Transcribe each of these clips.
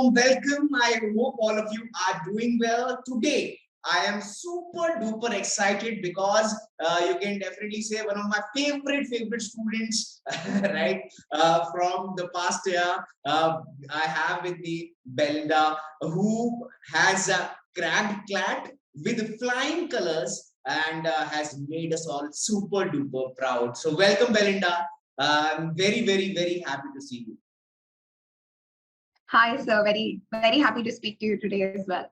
warm welcome. I hope all of you are doing well today. I am super duper excited because you can definitely say one of my favorite students, right? From the past year, I have with me Belinda, who has cracked CLAT with flying colors and has made us all super duper proud. So welcome, Belinda. I'm very happy to see you. Hi, sir. Very happy to speak to you today as well.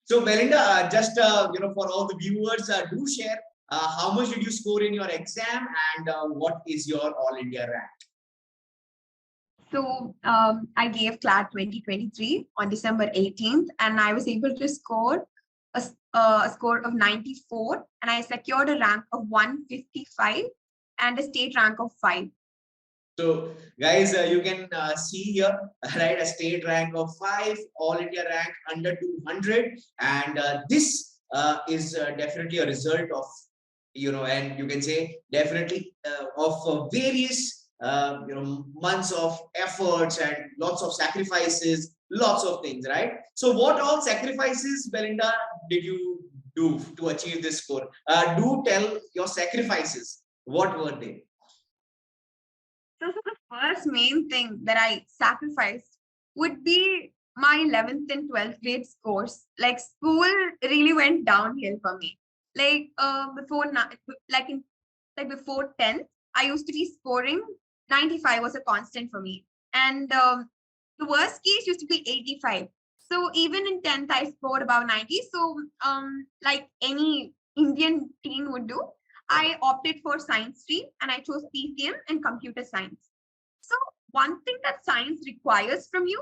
So, Belinda, just for all the viewers, do share how much did you score in your exam and what is your All India rank? So, I gave CLAT 2023 on December 18th, and I was able to score a score of 94, and I secured a rank of 155 and a state rank of 5. So, guys, you can see here, right, a state rank of 5, All India rank under 200, and this is definitely a result of, and you can say definitely of various, months of efforts and lots of sacrifices, lots of things, right? So, what all sacrifices, Belinda, did you do to achieve this score? Do tell your sacrifices. What were they? So the first main thing that I sacrificed would be my 11th and 12th grade scores. Like school really went downhill for me. Like before 10th, I used to be scoring 95 was a constant for me. And the worst case used to be 85. So even in 10th, I scored about 90. So like any Indian teen would do, I opted for science stream and I chose PCM and computer science. So one thing that science requires from you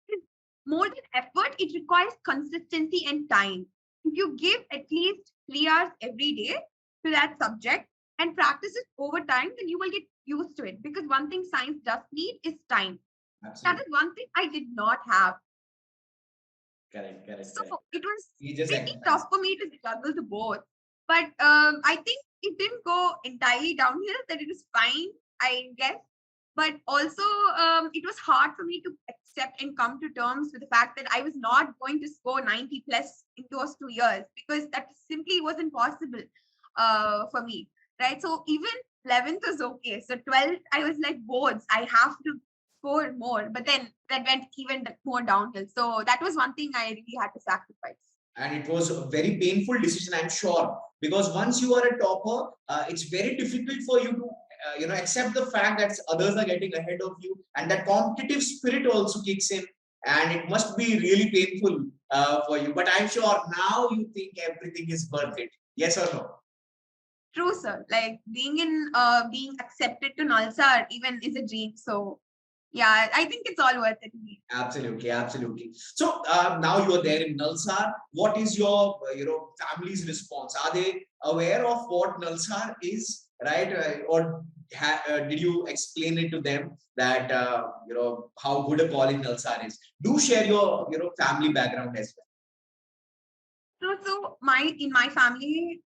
is more than effort, it requires consistency and time. If you give at least 3 hours every day to that subject and practice it over time, then you will get used to it. Because one thing science does need is time. Absolutely. That is one thing I did not have. Correct. So it was pretty tough for me to juggle the both. But I think it didn't go entirely downhill, that it was fine, I guess. But also, it was hard for me to accept and come to terms with the fact that I was not going to score 90 plus in those 2 years, because that simply wasn't possible for me, right? So even 11th was okay. So 12th, I was like, boards, I have to score more. But then that went even more downhill. So that was one thing I really had to sacrifice. And it was a very painful decision, I'm sure, because once you are a topper, it's very difficult for you to accept the fact that others are getting ahead of you, and that competitive spirit also kicks in, and it must be really painful for you. But I'm sure now you think everything is worth it. Yes or no? True, sir. Like being accepted to NALSAR even is a dream. So yeah, I think it's all worth it. Absolutely. So now you are there in NALSAR. What is your family's response? Are they aware of what NALSAR is, right? Or did you explain it to them that how good a college NALSAR is? Do share your family background as well. So in my family,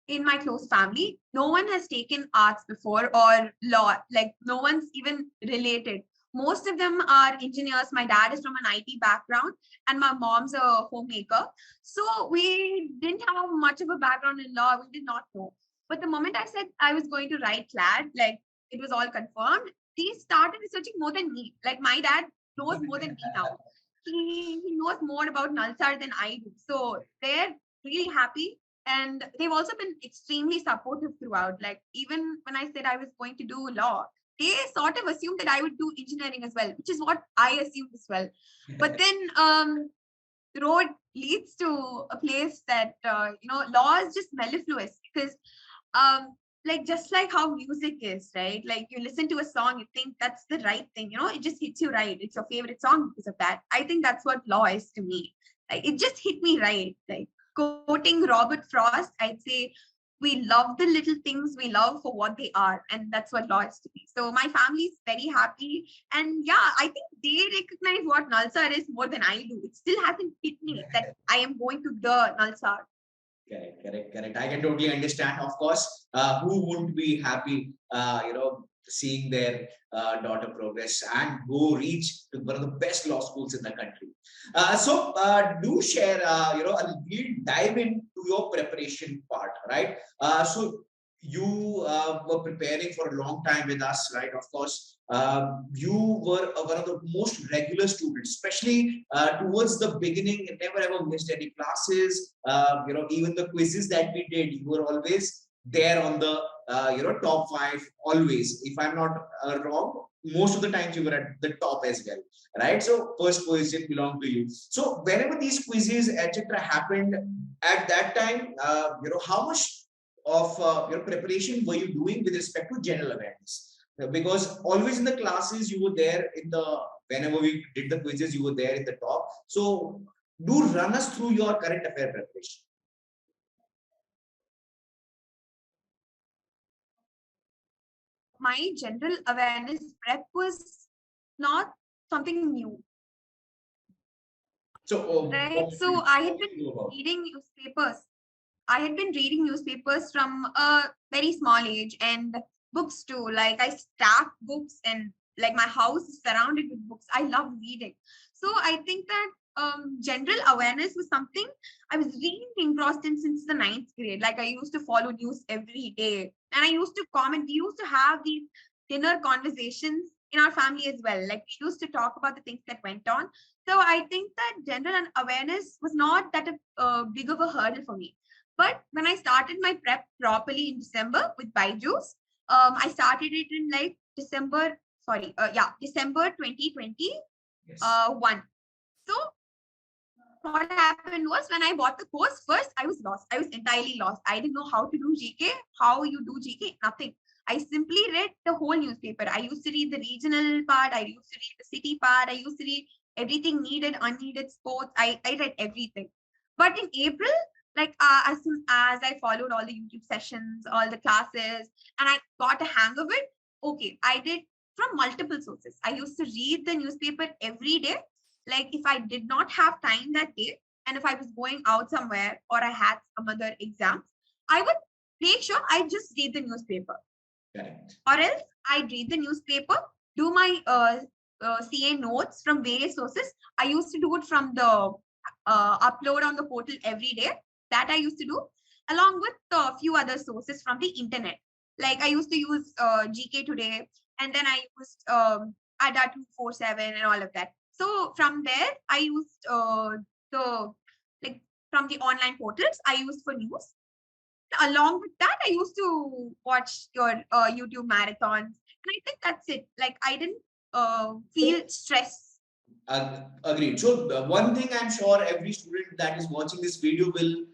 in my close family, no one has taken arts before or law. Like no one's even related. Most of them are engineers. My dad is from an IT background and my mom's a homemaker. So we didn't have much of a background in law. We did not know. But the moment I said I was going to write CLAT, like it was all confirmed, they started researching more than me. Like my dad knows more than me now. He knows more about NALSAR than I do. So they're really happy. And they've also been extremely supportive throughout. Like even when I said I was going to do law, they sort of assumed that I would do engineering as well, which is what I assumed as well. But then the road leads to a place that, law is just mellifluous, because like just like how music is, right? Like you listen to a song, you think that's the right thing, it just hits you right. It's your favorite song because of that. I think that's what law is to me. Like it just hit me right. Like quoting Robert Frost, I'd say we love the little things we love for what they are, and that's what law is to me. So my family is very happy, and yeah, I think they recognize what NALSAR is more than I do. It still hasn't hit me that I am going to the NALSAR. Correct. I can totally understand. Of course, who wouldn't be happy, seeing their daughter progress and go reach to one of the best law schools in the country. Do share, we'll dive into your preparation part, right? So you were preparing for a long time with us, right? Of course, you were one of the most regular students, especially towards the beginning. You never ever missed any classes. Even the quizzes that we did, you were always there on the top 5 always. If I'm not wrong, most of the times you were at the top as well, right? So first position belonged to you. So whenever these quizzes etc happened at that time, how much of your preparation were you doing with respect to general awareness? Because always in the classes you were there in the, whenever we did the quizzes you were there in the top. So do run us through your current affair preparation. My general awareness prep was not something new. So right? So I had been reading newspapers. I had been reading newspapers from a very small age, and books too. Like I stack books, and like my house is surrounded with books. I love reading. So I think that general awareness was something I was really engrossed in since the 9th grade. Like I used to follow news every day, and I used to comment. We used to have these dinner conversations in our family as well. Like we used to talk about the things that went on. So I think that general awareness was not that big of a hurdle for me. But when I started my prep properly in December with BYJU'S, I started it in like December 2021. yes. So what happened was when I bought the course, first I was lost. I was entirely lost. I didn't know how to do GK, how you do GK, nothing. I simply read the whole newspaper. I used to read the regional part. I used to read the city part. I used to read everything needed, unneeded, sports. I read everything. But in April, like as soon as I followed all the YouTube sessions, all the classes, and I got a hang of it, okay, I did from multiple sources. I used to read the newspaper every day. Like if I did not have time that day, and if I was going out somewhere or I had some other exams, I would make sure I just read the newspaper. Correct. Or else I'd read the newspaper, do my CA notes from various sources. I used to do it from the upload on the portal every day. That I used to do, along with a few other sources from the internet. Like I used to use GK Today, and then I used ADA 247 and all of that. So from there, I used the like from the online portals I used for news. Along with that, I used to watch your YouTube marathons, and I think that's it. Like I didn't feel stress. Agreed. So one thing I'm sure every student that is watching this video will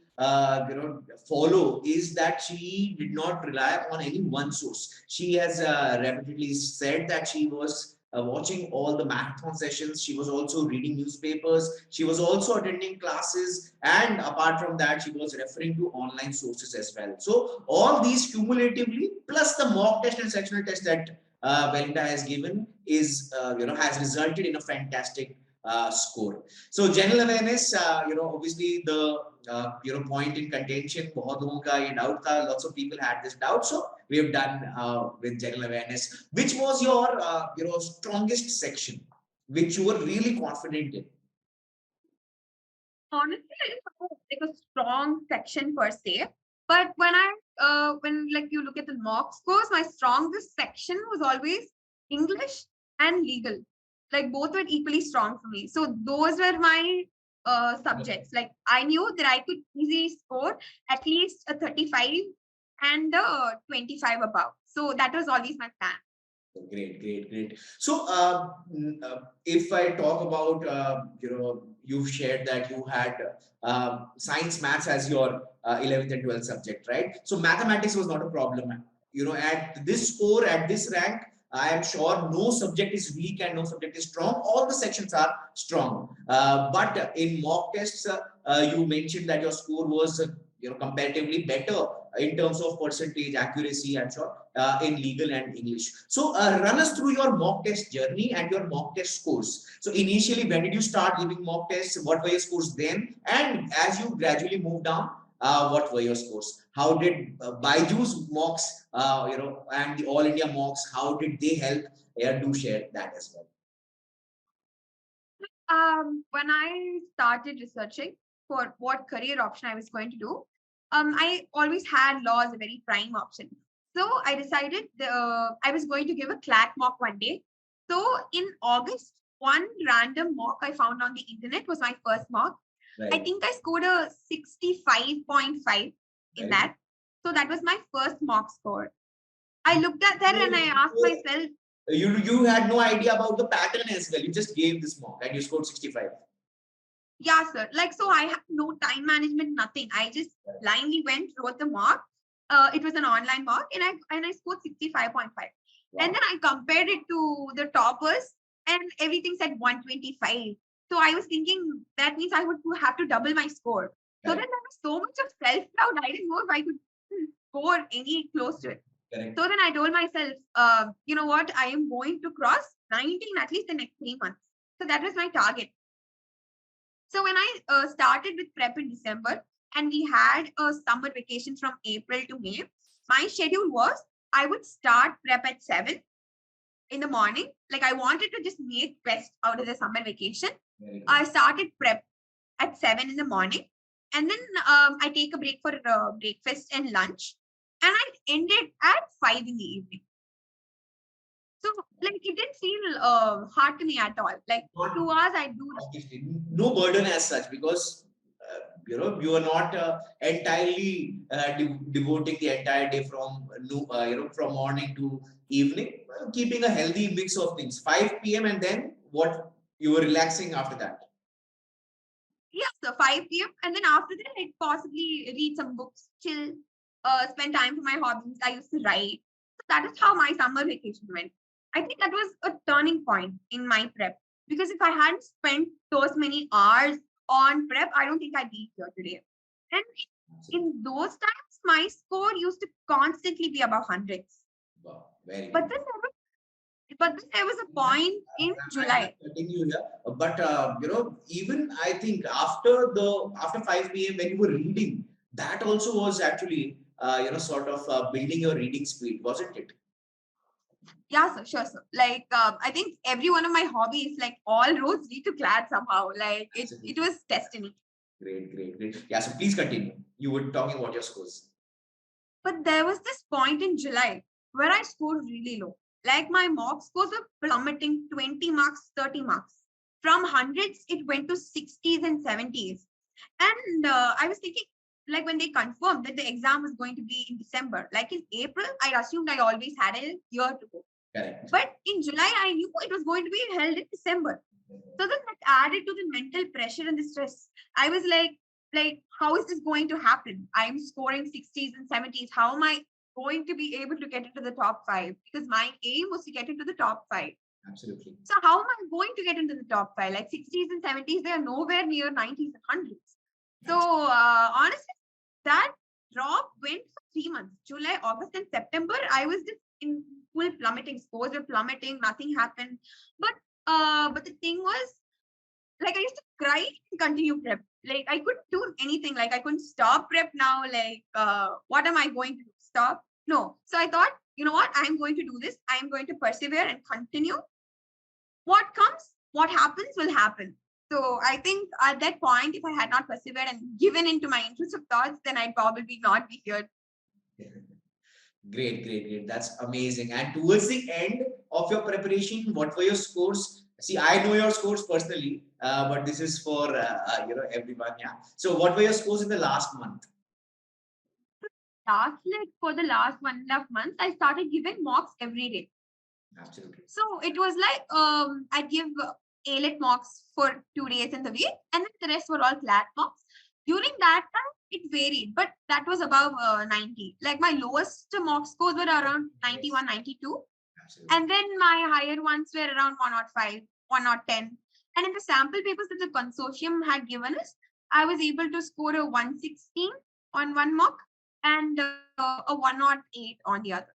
follow is that she did not rely on any one source. She has repeatedly said that she was watching all the marathon sessions. She was also reading newspapers. She was also attending classes, and apart from that, she was referring to online sources as well. So all these cumulatively, plus the mock test and sectional test that Belinda has given, is has resulted in a fantastic score. So general awareness, obviously the point in contention, बहुत लोगों का ये doubt था, lots of people had this doubt. So we have done with general awareness. Which was your strongest section, which you were really confident in? Honestly, I didn't have like a strong section per se. But when like you look at the mock scores, my strongest section was always English and legal. Like both were equally strong for me. So those were my subjects. Like I knew that I could easily score at least a 35 and a 25 above. So that was always my plan. Great. So, if I talk about, you've shared that you had science, maths as your 11th and 12th subject, right? So, mathematics was not a problem. At this score, at this rank, I am sure no subject is weak and no subject is strong. All the sections are strong. But in mock tests, you mentioned that your score was, comparatively better in terms of percentage accuracy, I'm sure, in legal and English. So run us through your mock test journey and your mock test scores. So initially, when did you start giving mock tests? What were your scores then? And as you gradually moved down, what were your scores? How did BYJU'S mocks, and the All India mocks, how did they help? Yeah, do share that as well. When I started researching for what career option I was going to do, I always had law as a very prime option. So I decided I was going to give a CLAT mock one day. So in August, one random mock I found on the internet was my first mock. Right. I think I scored a 65.5 in that. So that was my first mock score. I looked at that and I asked myself, you had no idea about the pattern as well. You just gave this mock and you scored 65. yeah, sir. Like, so I have no time management, nothing. I just blindly went, wrote the mock. It was an online mock and I scored 65.5. Wow. And then I compared it to the toppers and everything said 125. So I was thinking that means I would have to double my score. So then there was so much of self-doubt. I didn't know if I could score any close to it. Correct. So then I told myself, you know what, I am going to cross 19 at least the next 3 months. So that was my target. So when I started with prep in December and we had a summer vacation from April to May, my schedule was I would start prep at 7 in the morning. Like I wanted to just make best out of the summer vacation. I started prep at 7 in the morning and then I take a break for breakfast and lunch and I ended at 5 in the evening. So like it didn't feel hard to me at all. Like for 2 hours I do. Obviously, no burden as such because you are not entirely devoting the entire day from from morning to evening. Keeping a healthy mix of things. 5 p.m. and then what you were relaxing after that. Yeah, so 5 p.m. and then after that I'd possibly read some books, chill, spend time for my hobbies. I used to write. So that is how my summer vacation went. I think that was a turning point in my prep because if I hadn't spent those many hours on prep, I don't think I'd be here today. And in those times, my score used to constantly be above hundreds. Wow, very but then there was a point in July. But even I think after 5 p.m. when you were reading, that also was actually sort of building your reading speed, wasn't it? Yeah, sure, sir. Like, I think every one of my hobbies, like all roads lead to CLAT somehow. Like, it was destiny. Great. Yeah, so please continue. You were talking about your scores. But there was this point in July where I scored really low. Like, my mock scores were plummeting 20 marks, 30 marks. From hundreds, it went to 60s and 70s. And I was thinking, like when they confirmed that the exam was going to be in December, like in April, I assumed I always had a year to go. Correct. But in July, I knew it was going to be held in December. So then that added to the mental pressure and the stress. I was like, how is this going to happen? I'm scoring 60s and 70s. How am I going to be able to get into the top 5? Because my aim was to get into the top 5. Absolutely. So how am I going to get into the top 5? Like 60s and 70s, they are nowhere near 90s and 100s. So honestly, that drop went for 3 months. July, August, and September, I was just in full plummeting. Scores were plummeting. Nothing happened. But the thing was, like I used to cry and continue prep. Like I couldn't do anything. Like I couldn't stop prep now. Like what am I going to do? Stop? No. So I thought, you know what? I'm going to do this. I'm going to persevere and continue. What comes, what happens will happen. So I think at that point, if I had not persevered and given into my intrusive thoughts, then I'd probably not be here. Great. That's amazing. And towards the end of your preparation, what were your scores? See, I know your scores personally, but this is for everyone. Yeah. So, what were your scores in the last month? For the last 1.5 months, I started giving mocks every day. Absolutely. So it was like I give AILET mocks for 2 days in the week, and then the rest were all CLAT mocks. During that time, it varied, but that was above 90. Like my lowest mock scores were around 91, 92. Absolutely. And then my higher ones were around 105, 110. And in the sample papers that the consortium had given us, I was able to score a 116 on one mock and a 108 on the other.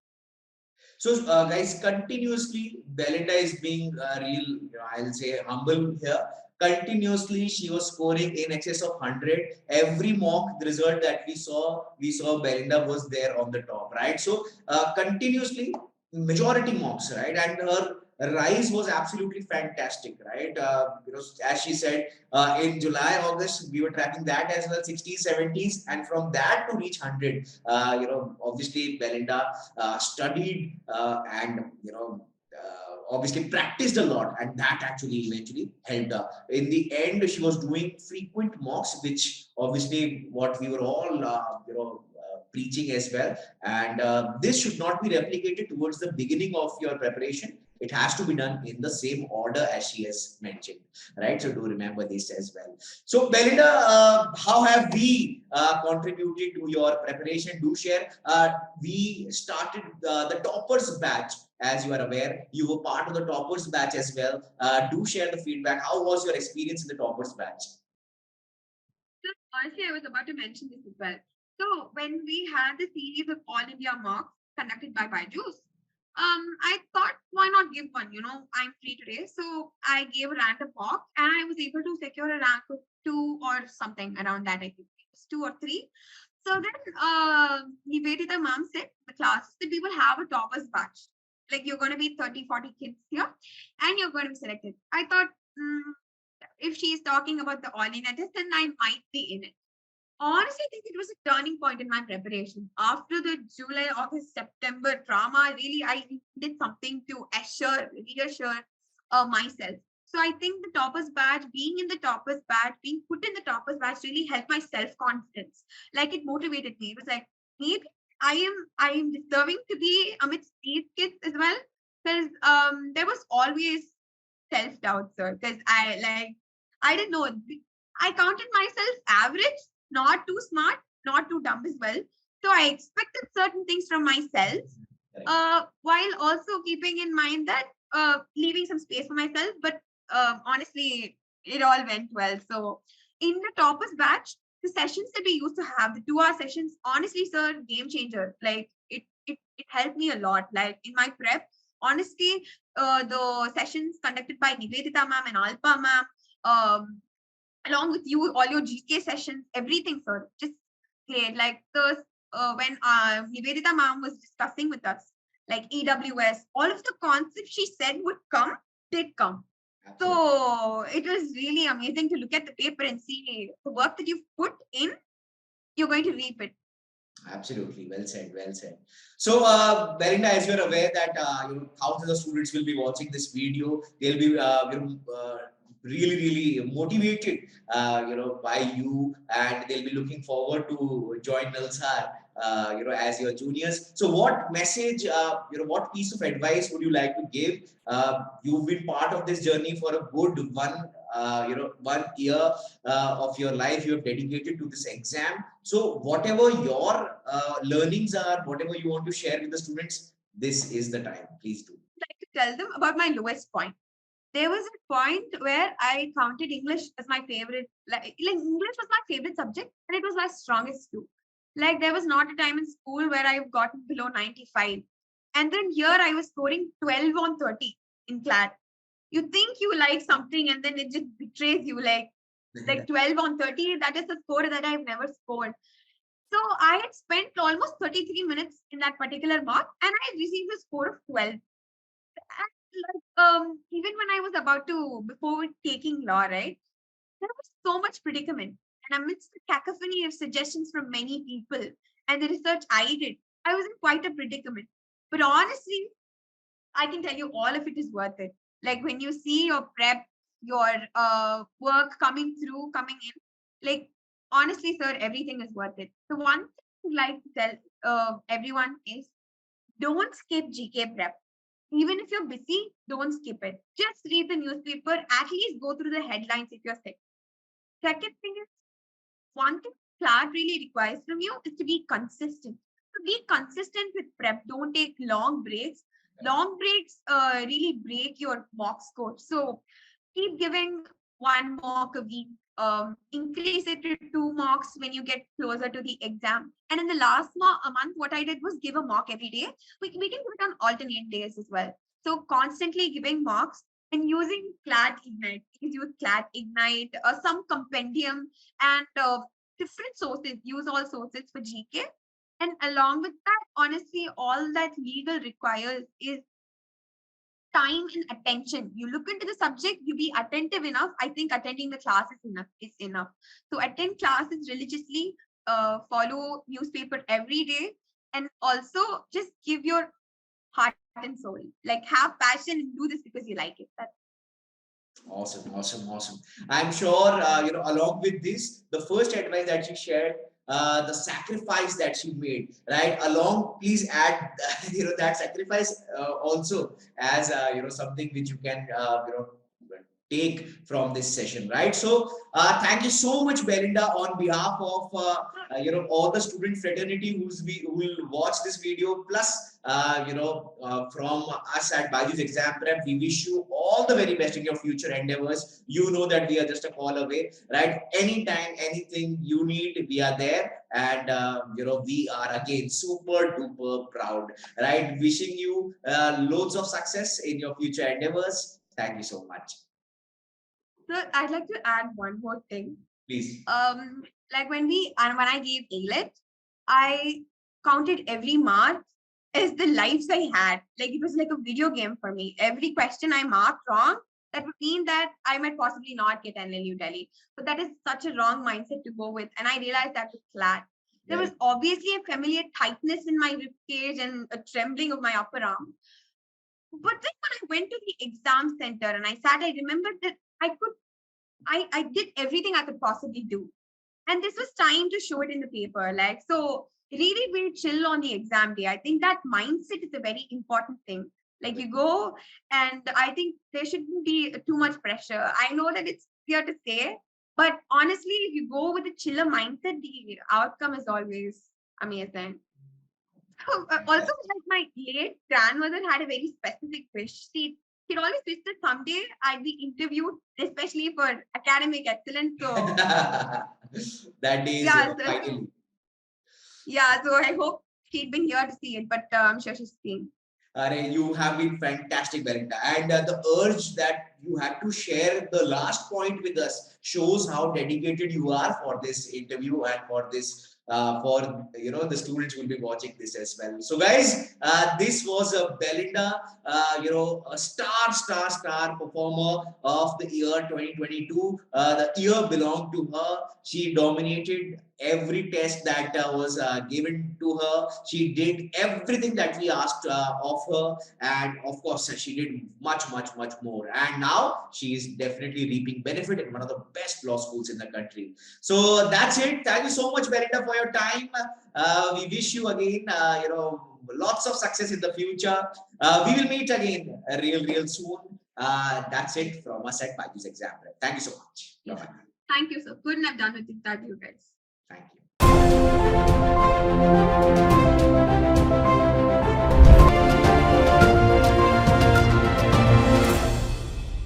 So, guys, continuously, Belinda is being real, I'll say, humble here. continuously she was scoring in excess of 100. Every mock result that we saw Belinda was there on the top, right? So continuously majority mocks, right? And her rise was absolutely fantastic, right? As she said, in July, August, we were tracking that as well, 60s, 70s, and from that to reach 100, obviously Belinda studied and obviously practiced a lot, and that actually eventually helped her. In the end, she was doing frequent mocks, which obviously what we were all preaching as well. And this should not be replicated towards the beginning of your preparation. It has to be done in the same order as she has mentioned, right? So do remember this as well. So Belinda, how have we contributed to your preparation? Do share. We started the toppers batch. As you are aware, you were part of the toppers batch as well. Do share the feedback. How was your experience in the toppers batch? So honestly, I was about to mention this as well. So when we had the series of All India mocks conducted by BYJU'S, I thought, why not give one? I'm free today, so I gave a random mock, and I was able to secure a rank of 2 or something around that. I think it was 2 or 3. So then, Nivedita ma'am said the class that we will have a toppers batch. Like you're going to be 30, 40 kids here, and you're going to be selected. I thought, if she's talking about the all India test, then I might be in it. Honestly, I think it was a turning point in my preparation. After the July, August, September drama, really, I did something to reassure myself. So I think the toppers badge, being in the toppers badge, being put in the toppers badge really helped my self-confidence. Like it motivated me. It was like, maybe I am deserving to be amidst these kids as well. Because there was always self-doubt, sir. Because I didn't know. I counted myself average, not too smart, not too dumb as well. So I expected certain things from myself, while also keeping in mind that leaving some space for myself. But honestly, it all went well. So in the toppers batch, the sessions that we used to have, the 2-hour sessions, honestly, sir, game changer. Like it helped me a lot. Like in my prep, honestly, the sessions conducted by Nivedita ma'am and Alpa ma'am, along with you, all your GK sessions, everything, sir, just great. Like the when Nivedita ma'am was discussing with us, like EWS, all of the concepts she said would come, did come. Absolutely. So it was really amazing to look at the paper and see the work that you've put in, you're going to reap it. Absolutely, well said, well said. So, Belinda, as you're aware that thousands of students will be watching this video, they'll be really motivated, by you, and they'll be looking forward to join NALSAR, as your juniors. So, what message, what piece of advice would you like to give? You've been part of this journey for a good 1 year of your life you have dedicated to this exam. So whatever your learnings are, whatever you want to share with the students, this is the time. Please do. I'd like to tell them about my lowest point. There was a point where I counted English as my favorite. Like English was my favorite subject, and it was my strongest too. Like there was not a time in school where I've gotten below 95. And then here I was scoring 12 on 30 in CLAT. You think you like something and then it just betrays you, like 12 on 30, that is a score that I've never scored. So I had spent almost 33 minutes in that particular mock, and I received a score of 12. And even when I was about to, before taking law, right, there was so much predicament. And amidst the cacophony of suggestions from many people and the research I did, I was in quite a predicament. But honestly, I can tell you all of it is worth it. Like when you see your prep, your work coming through, coming in, like honestly, sir, everything is worth it. So one thing I'd like to tell everyone is don't skip GK prep. Even if you're busy, don't skip it. Just read the newspaper, at least go through the headlines if you're sick. Second thing is, one thing CLAT really requires from you is to be consistent. So be consistent with prep. Don't take long breaks. Long breaks really break your mock score. So keep giving 1 mock a week. Increase it to 2 mocks when you get closer to the exam. And in the last a month, what I did was give a mock every day. We can do it on alternate days as well. So constantly giving mocks And using CLAT Ignite, please use CLAT Ignite, some compendium and different sources, use all sources for GK. And along with that, honestly, all that legal requires is time and attention. You look into the subject, you be attentive enough. I think attending the class is enough. So attend classes religiously, follow newspaper every day, and also just give your heart and soul. Like have passion and do this because you like it. That's Awesome, awesome, awesome. I'm sure, along with this, the first advice that she shared, the sacrifice that she made, right? Along, please add, that sacrifice also as, something which you can, take from this session, right? So, thank you so much, Belinda, on behalf of, all the student fraternity who will watch this video, plus, from us at BYJU'S Exam Prep, we wish you all the very best in your future endeavors. You know that we are just a call away, right? Anytime, anything you need, we are there. And, we are again super duper proud, right? Wishing you loads of success in your future endeavors. Thank you so much. so I'd like to add one more thing. Please. Like when I gave AILET, I counted every mark as the lives I had. Like it was like a video game for me. Every question I marked wrong, that would mean that I might possibly not get NLU Delhi. But that is such a wrong mindset to go with. And I realized that with CLAT. There was obviously a familiar tightness in my rib cage and a trembling of my upper arm. But then when I went to the exam center and I sat, I remembered that I did everything I could possibly do. And this was time to show it in the paper. Like, so really be chill on the exam day. I think that mindset is a very important thing. Like you go, and I think there shouldn't be too much pressure. I know that it's here to stay, but honestly, if you go with a chiller mindset, the outcome is always amazing. Also, like my late grandmother had a very specific wish. She'd always wish that someday I'd be interviewed, especially for academic excellence. So that day is yeah, finally. yeah. So I hope she'd been here to see it, but I'm sure she's seen. You have been fantastic, Belinda. And the urge that you had to share the last point with us shows how dedicated you are for this interview and for this. For the students will be watching this as well. So guys, this was a Belinda, a star performer of the year 2022. The year belonged to her. She dominated every test that was given to her. She did everything that we asked of her, and of course she did much more, and now she is definitely reaping benefit in one of the best law schools in the country. So that's it. Thank you so much, Belinda, for your time. We wish you again lots of success in the future. We will meet again real soon. That's it from us at BYJU'S Exam Prep. Thank you so much. Bye-bye. Thank you, sir. Couldn't have done it without you guys. Thank you.